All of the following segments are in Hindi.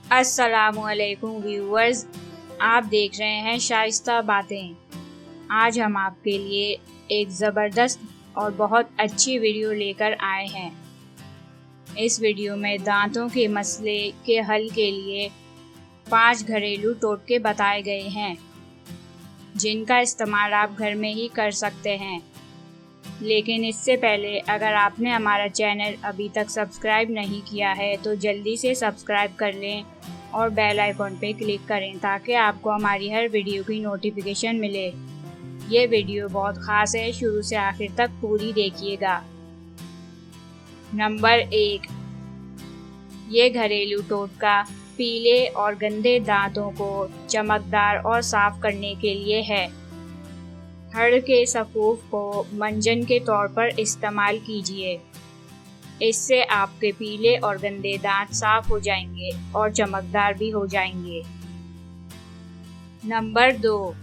अस्सलामुअलैकुम व्यूअर्स, आप देख रहे हैं शाइस्ता बातें। आज हम आपके लिए एक ज़बरदस्त और बहुत अच्छी वीडियो लेकर आए हैं। इस वीडियो में दांतों के मसले के हल के लिए 5 घरेलू टोटके बताए गए हैं, जिनका इस्तेमाल आप घर में ही कर सकते हैं। लेकिन इससे पहले अगर आपने हमारा चैनल अभी तक सब्सक्राइब नहीं किया है तो जल्दी से सब्सक्राइब कर लें और बेल आइकॉन पे क्लिक करें ताकि आपको हमारी हर वीडियो की नोटिफिकेशन मिले। ये वीडियो बहुत ख़ास है, शुरू से आखिर तक पूरी देखिएगा। नंबर 1, ये घरेलू टोटका पीले और गंदे दांतों को चमकदार और साफ करने के लिए है। हड़ के सफूफ को मंजन के तौर पर इस्तेमाल कीजिए। इससे आपके पीले और गंदे दांत साफ हो जाएंगे और चमकदार भी हो जाएंगे। नंबर 2,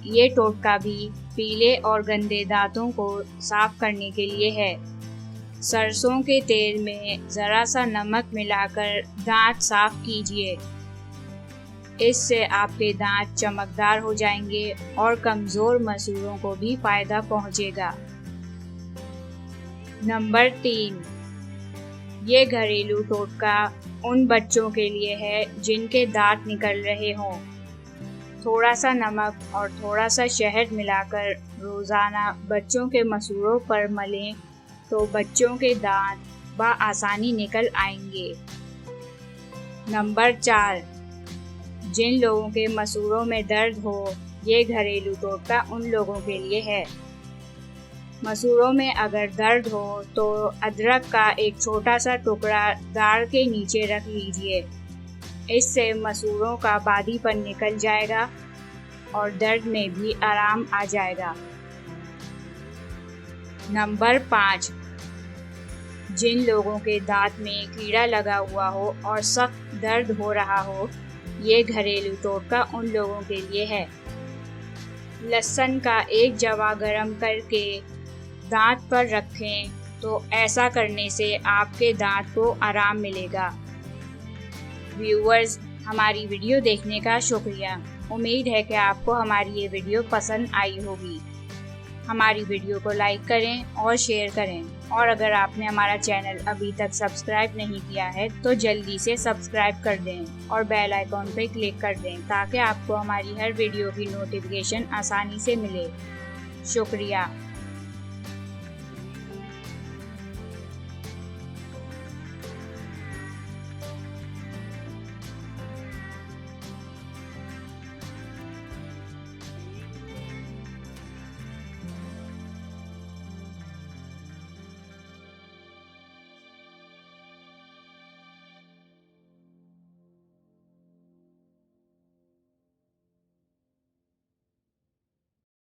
ये टोटका भी पीले और गंदे दांतों को साफ करने के लिए है। सरसों के तेल में ज़रा सा नमक मिलाकर दांत साफ कीजिए। इससे आपके दांत चमकदार हो जाएंगे और कमज़ोर मसूड़ों को भी फ़ायदा पहुंचेगा। नंबर 3, ये घरेलू टोटका उन बच्चों के लिए है जिनके दांत निकल रहे हों। थोड़ा सा नमक और थोड़ा सा शहद मिलाकर रोज़ाना बच्चों के मसूड़ों पर मलें तो बच्चों के दांत बआसानी निकल आएंगे। नंबर 4, जिन लोगों के मसूड़ों में दर्द हो, ये घरेलू टोटका उन लोगों के लिए है। मसूड़ों में अगर दर्द हो तो अदरक का एक छोटा सा टुकड़ा दाढ़ के नीचे रख लीजिए। इससे मसूड़ों का बादीपन निकल जाएगा और दर्द में भी आराम आ जाएगा। नंबर 5, जिन लोगों के दांत में कीड़ा लगा हुआ हो और सख्त दर्द हो रहा हो, ये घरेलू टोटका उन लोगों के लिए है। लहसुन का एक जवा गरम करके दांत पर रखें तो ऐसा करने से आपके दांत को आराम मिलेगा। व्यूअर्स, हमारी वीडियो देखने का शुक्रिया। उम्मीद है कि आपको हमारी ये वीडियो पसंद आई होगी। हमारी वीडियो को लाइक करें और शेयर करें, और अगर आपने हमारा चैनल अभी तक सब्सक्राइब नहीं किया है तो जल्दी से सब्सक्राइब कर दें और बेल आइकॉन पर क्लिक कर दें ताकि आपको हमारी हर वीडियो की नोटिफिकेशन आसानी से मिले। शुक्रिया।